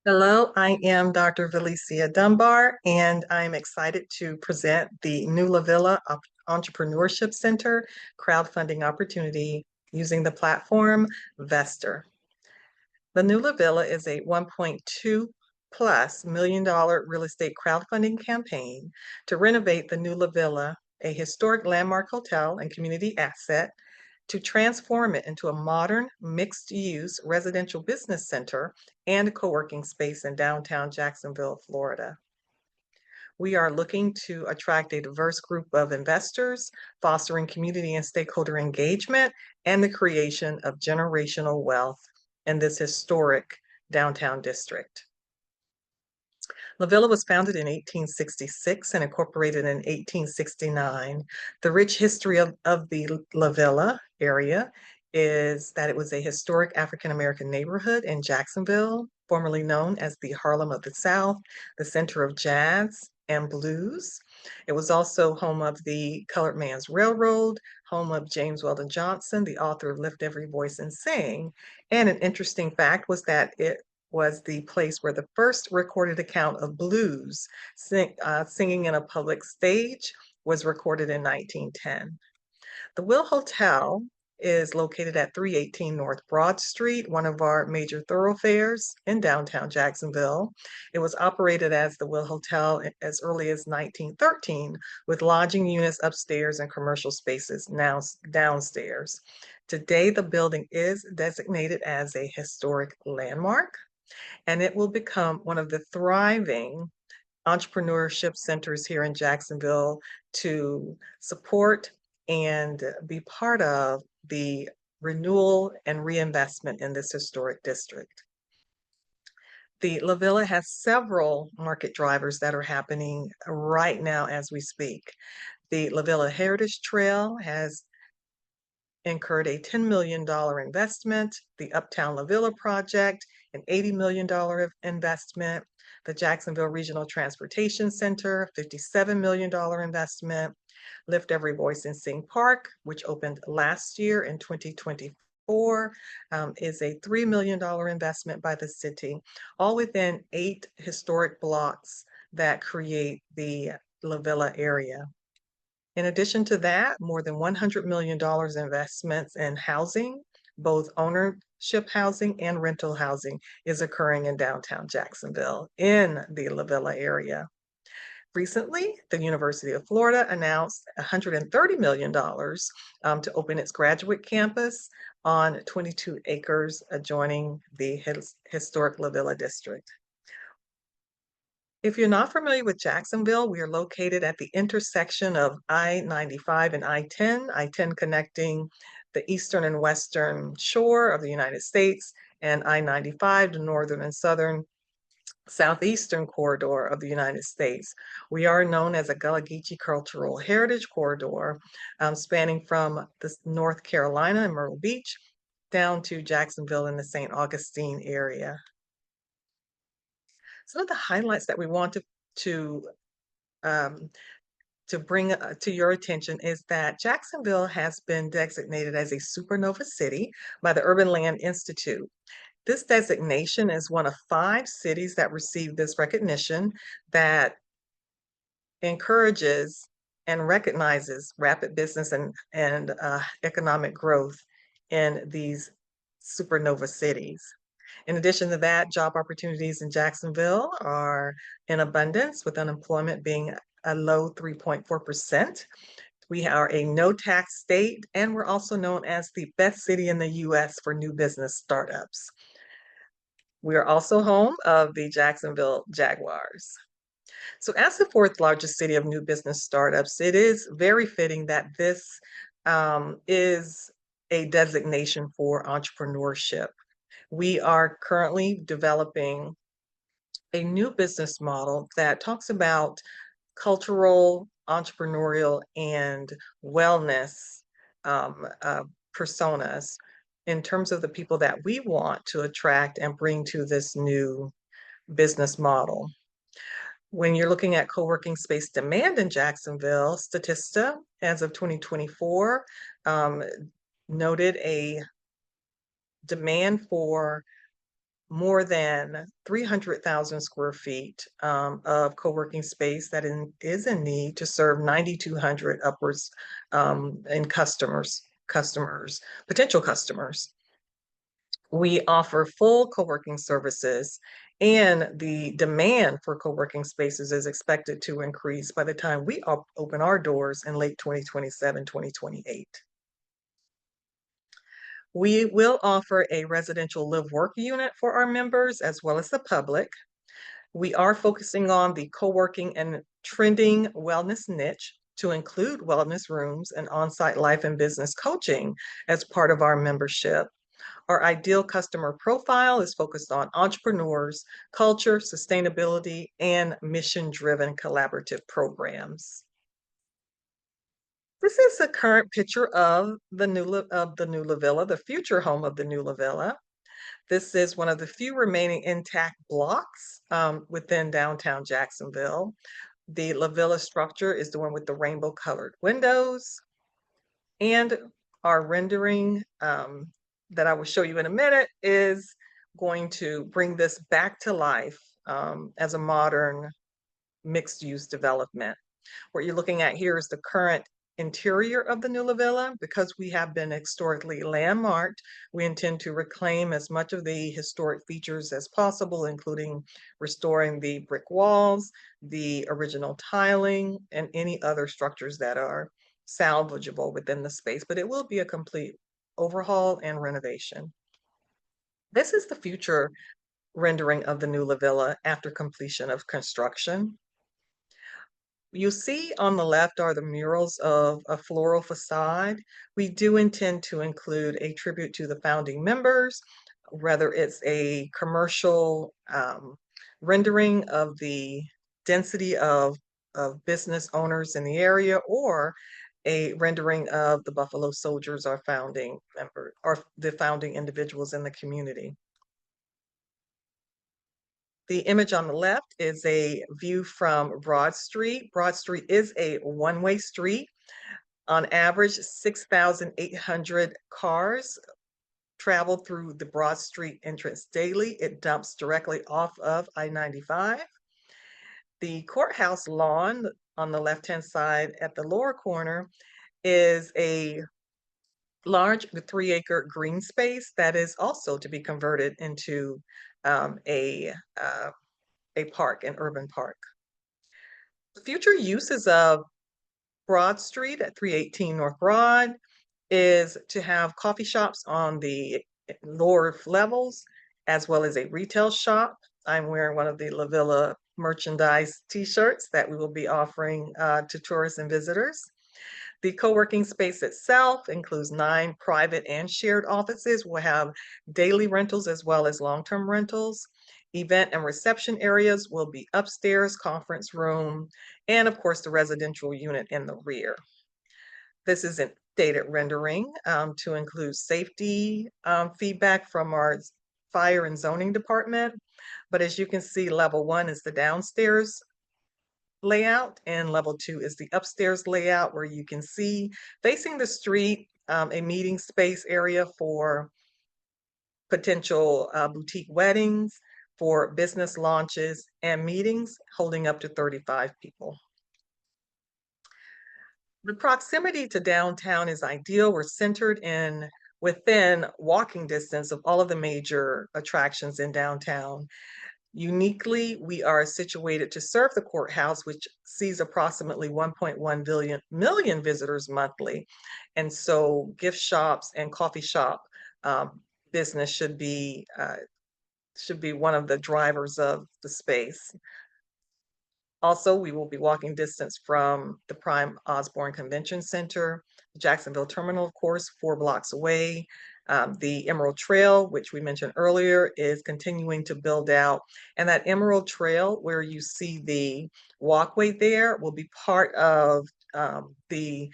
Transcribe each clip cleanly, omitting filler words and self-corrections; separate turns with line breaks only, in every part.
Hello, I am Dr. Felicia Dunbar, and I'm excited to present the new LaVilla Entrepreneurship Center crowdfunding opportunity using the platform Vestor. The new LaVilla is a 1.2 plus million dollar real estate crowdfunding campaign to renovate the new LaVilla, a historic landmark hotel and community asset, to transform it into a modern, mixed-use residential business center and a co-working space in downtown Jacksonville, Florida. We are looking to attract a diverse group of investors, fostering community and stakeholder engagement, and the creation of generational wealth in this historic downtown district. LaVilla was founded in 1866 and incorporated in 1869. The rich history of the LaVilla area is that it was a historic African-American neighborhood in Jacksonville, formerly known as the Harlem of the South, the center of jazz and blues. It was also home of the Colored Man's Railroad, home of James Weldon Johnson, the author of Lift Every Voice and Sing. And an interesting fact was that it was the place where the first recorded account of blues singing in a public stage was recorded in 1910. The Will Hotel is located at 318 North Broad Street, one of our major thoroughfares in downtown Jacksonville. It was operated as the Will Hotel as early as 1913, with lodging units upstairs and commercial spaces now downstairs. Today, the building is designated as a historic landmark, and it will become one of the thriving entrepreneurship centers here in Jacksonville to support and be part of the renewal and reinvestment in this historic district. The LaVilla has several market drivers that are happening right now as we speak. The LaVilla Heritage Trail has incurred a $10 million investment, the Uptown LaVilla project, an $80 million investment, the Jacksonville Regional Transportation Center, $57 million investment, Lift Every Voice and Sing Park, which opened last year in 2024, is a $3 million investment by the city, all within 8 historic blocks that create the LaVilla area. In addition to that, more than $100 million investments in housing, both ownership housing and rental housing, is occurring in downtown Jacksonville in the LaVilla area. Recently, the University of Florida announced $130 million to open its graduate campus on 22 acres adjoining the historic LaVilla district. If you're not familiar with Jacksonville, we are located at the intersection of I-95 and I-10, I-10 connecting the eastern and western shore of the United States, and I-95, the northern and southern southeastern corridor of the United States. We are known as a Gullah Geechee Cultural Heritage Corridor, spanning from the North Carolina and Myrtle Beach down to Jacksonville in the St. Augustine area. Some of the highlights that we want um, to bring to your attention is that Jacksonville has been designated as a supernova city by the Urban Land Institute. This designation is one of 5 cities that receive this recognition that encourages and recognizes rapid business and economic growth in these supernova cities. In addition to that, job opportunities in Jacksonville are in abundance, with unemployment being a low 3.4%. We are a no-tax state, and we're also known as the best city in the U.S. for new business startups. We are also home of the Jacksonville Jaguars. So as the 4th largest city of new business startups, it is very fitting that this is a designation for entrepreneurship. We are currently developing a new business model that talks about cultural, entrepreneurial, and wellness personas in terms of the people that we want to attract and bring to this new business model. When you're looking at co-working space demand in Jacksonville, Statista, as of 2024, noted a demand for more than 300,000 square feet of co-working space that is in need to serve 9,200 upwards in potential customers. We offer full co-working services, and the demand for co-working spaces is expected to increase by the time we open our doors in late 2027, 2028. We will offer a residential live-work unit for our members as well as the public. We are focusing on the co-working and trending wellness niche to include wellness rooms and on-site life and business coaching as part of our membership. Our ideal customer profile is focused on entrepreneurs, culture, sustainability, and mission-driven collaborative programs. This is a current picture of the new LaVilla, the future home of the new LaVilla. This is one of the few remaining intact blocks within downtown Jacksonville. The LaVilla structure is the one with the rainbow-colored windows, and our rendering that I will show you in a minute is going to bring this back to life as a modern mixed-use development. What you're looking at here is the current interior of the new LaVilla. Because we have been historically landmarked, we intend to reclaim as much of the historic features as possible, including restoring the brick walls, the original tiling, and any other structures that are salvageable within the space, but it will be a complete overhaul and renovation. This is the future rendering of the new LaVilla after completion of construction. You see on the left are the murals of a floral facade. We do intend to include a tribute to the founding members, whether it's a commercial rendering of the density of business owners in the area, or a rendering of the Buffalo Soldiers, our founding member, or the founding individuals in the community. The image on the left is a view from Broad Street. Broad Street is a one-way street. On average, 6,800 cars travel through the Broad Street entrance daily. It dumps directly off of I-95. The courthouse lawn on the left-hand side at the lower corner is a large 3-acre green space that is also to be converted into a park, an urban park. The future uses of Broad Street at 318 North Broad is to have coffee shops on the lower levels, as well as a retail shop. I'm wearing one of the LaVilla merchandise t-shirts that we will be offering to tourists and visitors. The co-working space itself includes 9 private and shared offices. We'll have daily rentals as well as long-term rentals. Event and reception areas will be upstairs, conference room, and of course the residential unit in the rear. This is an updated rendering to include safety feedback from our fire and zoning department. But as you can see, level 1 is the downstairs layout, and level 2 is the upstairs layout, where you can see facing the street a meeting space area for potential boutique weddings, for business launches and meetings holding up to 35 people. The proximity to downtown is ideal. We're centered within walking distance of all of the major attractions in downtown. Uniquely, we are situated to serve the courthouse, which sees approximately 1.1 million visitors monthly. And so gift shops and coffee shop business should be one of the drivers of the space. Also, we will be walking distance from the Prime Osborne Convention Center, the Jacksonville Terminal, of course, 4 blocks away. The Emerald Trail, which we mentioned earlier, is continuing to build out. And that Emerald Trail, where you see the walkway there, will be part of the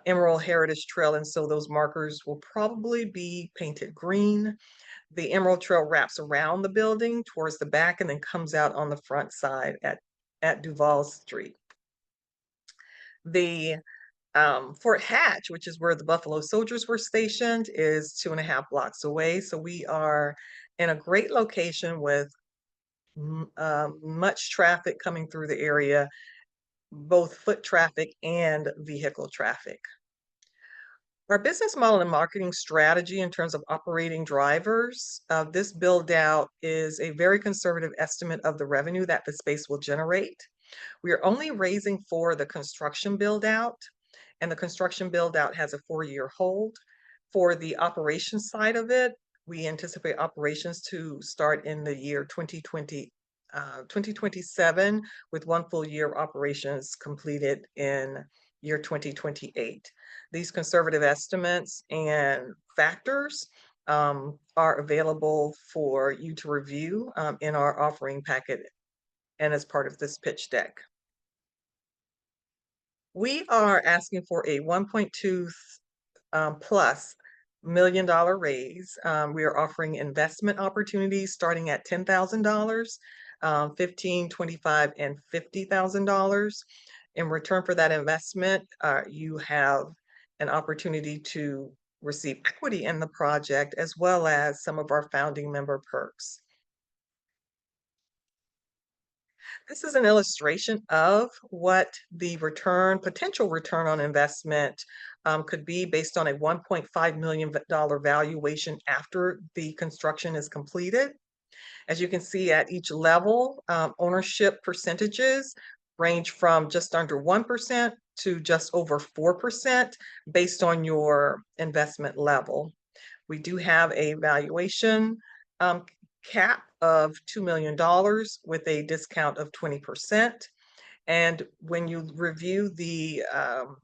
Emerald Heritage Trail. And so those markers will probably be painted green. The Emerald Trail wraps around the building towards the back and then comes out on the front side at Duval Street. The Fort Hatch, which is where the Buffalo Soldiers were stationed, is 2.5 blocks away. So we are in a great location with much traffic coming through the area, both foot traffic and vehicle traffic. Our business model and marketing strategy in terms of operating drivers, this build out is a very conservative estimate of the revenue that the space will generate. We are only raising for the construction build out, and the construction build out has a 4-year hold. For the operations side of it, we anticipate operations to start in the year 2027, with 1 full year of operations completed in year 2028. These conservative estimates and factors are available for you to review in our offering packet and as part of this pitch deck. We are asking for a 1.2 plus $1 million raise. We are offering investment opportunities starting at $10,000, $15,000, $25,000, and $50,000. In return for that investment, you have an opportunity to receive equity in the project, as well as some of our founding member perks. This is an illustration of what the potential return on investment could be based on a $1.5 million valuation after the construction is completed. As you can see, at each level, ownership percentages range from just under 1% to just over 4% based on your investment level. We do have a valuation cap of $2 million with a discount of 20%. And when you review the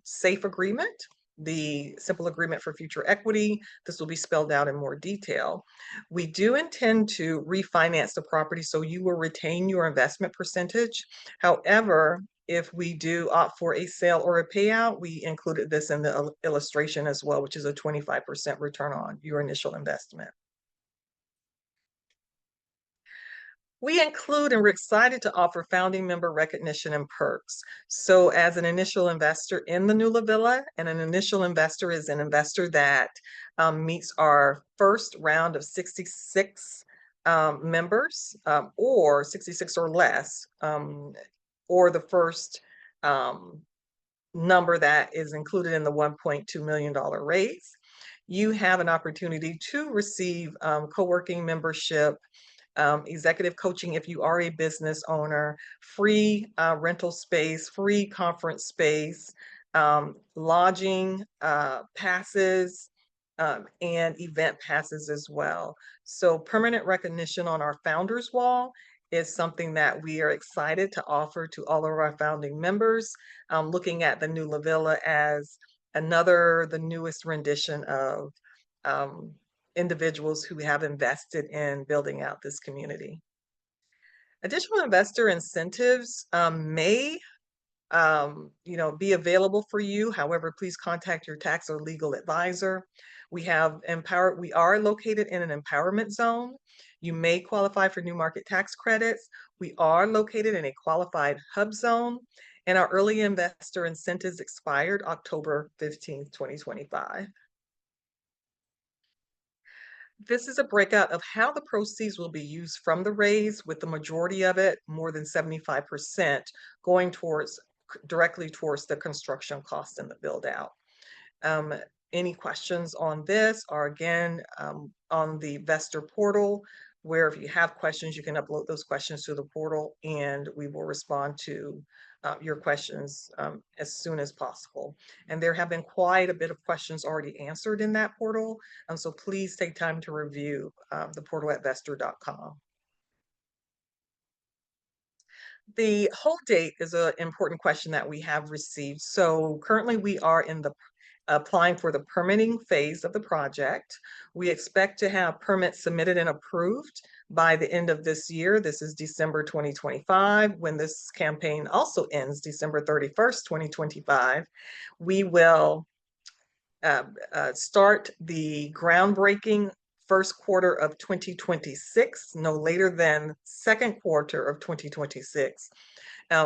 SAFE agreement, the simple agreement for future equity, this will be spelled out in more detail. We do intend to refinance the property, so you will retain your investment percentage. However, if we do opt for a sale or a payout, we included this in the illustration as well, which is a 25% return on your initial investment. We include and we're excited to offer founding member recognition and perks. So as an initial investor in the new LaVilla, and an initial investor is an investor that meets our first round of 66 members, or 66 or less, or the first number that is included in the $1.2 million raise, you have an opportunity to receive co-working membership, executive coaching if you are a business owner, free rental space, free conference space, lodging passes, and event passes as well. So permanent recognition on our founders wall is something that we are excited to offer to all of our founding members, looking at the new LaVilla as the newest rendition of individuals who have invested in building out this community. Additional investor incentives may be available for you. However, please contact your tax or legal advisor. We are located in an empowerment zone. You may qualify for new market tax credits. We are located in a qualified hub zone, and our early investor incentives expired October 15th, 2025. This is a breakout of how the proceeds will be used from the raise, with the majority of it, more than 75%, going directly towards the construction cost and the build out. Any questions on this are again on the Vestor portal, where if you have questions, you can upload those questions to the portal and we will respond to your questions as soon as possible. And there have been quite a bit of questions already answered in that portal. So please take time to review the portal at vestor.com. The hold date is an important question that we have received. So currently we are in the applying for the permitting phase of the project. We expect to have permits submitted and approved by the end of this year. This is December 2025. When this campaign also ends, December 31st, 2025, we will start the groundbreaking first quarter of 2026, no later than second quarter of 2026,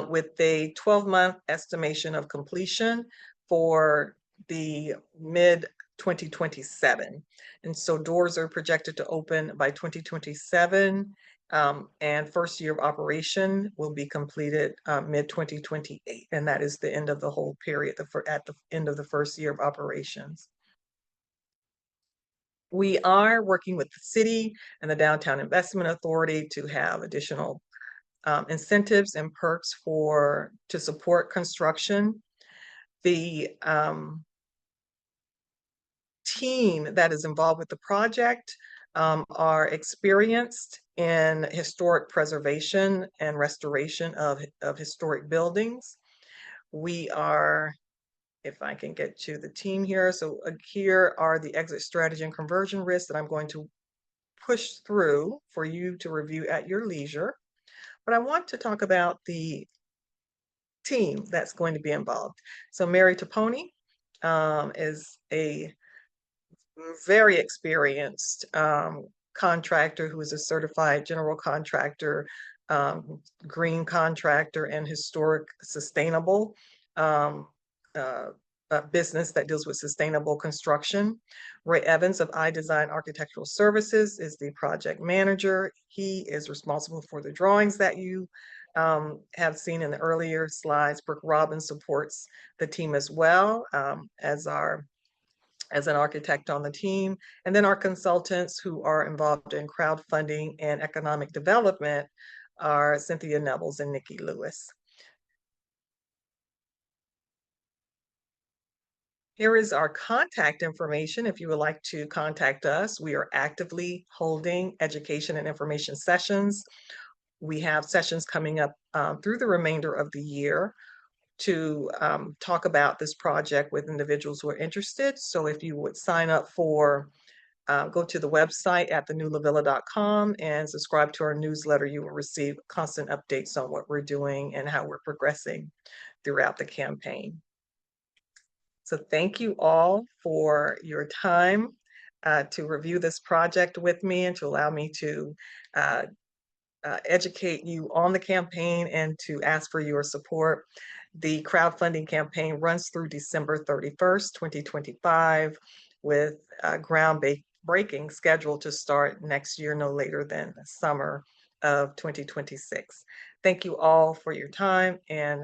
with a 12-month estimation of completion for the mid 2027. And so doors are projected to open by 2027, and first year of operation will be completed mid-2028. And that is the end of the whole period, at the end of the first year of operations. We are working with the city and the Downtown Investment Authority to have additional incentives and perks to support construction. The team that is involved with the project are experienced in historic preservation and restoration of historic buildings. We are, if I can get to the team here, so here are the exit strategy and conversion risks that I'm going to push through for you to review at your leisure. But I want to talk about the team that's going to be involved. So Mary Taponi is a very experienced contractor who is a certified general contractor, green contractor, and historic sustainable business that deals with sustainable construction. Ray Evans of iDesign Architectural Services is the project manager. He is responsible for the drawings that you have seen in the earlier slides. Brooke Robbins supports the team as well as an architect on the team. And then our consultants who are involved in crowdfunding and economic development are Cynthia Nevels and Nikki Lewis. Here is our contact information if you would like to contact us. We are actively holding education and information sessions. We have sessions coming up through the remainder of the year to talk about this project with individuals who are interested. So if you would sign up for, go to the website at thenewlavilla.com and subscribe to our newsletter, you will receive constant updates on what we're doing and how we're progressing throughout the campaign. So thank you all for your time to review this project with me and to allow me to educate you on the campaign and to ask for your support. The crowdfunding campaign runs through December 31st, 2025, with groundbreaking scheduled to start next year, no later than the summer of 2026. Thank you all for your time and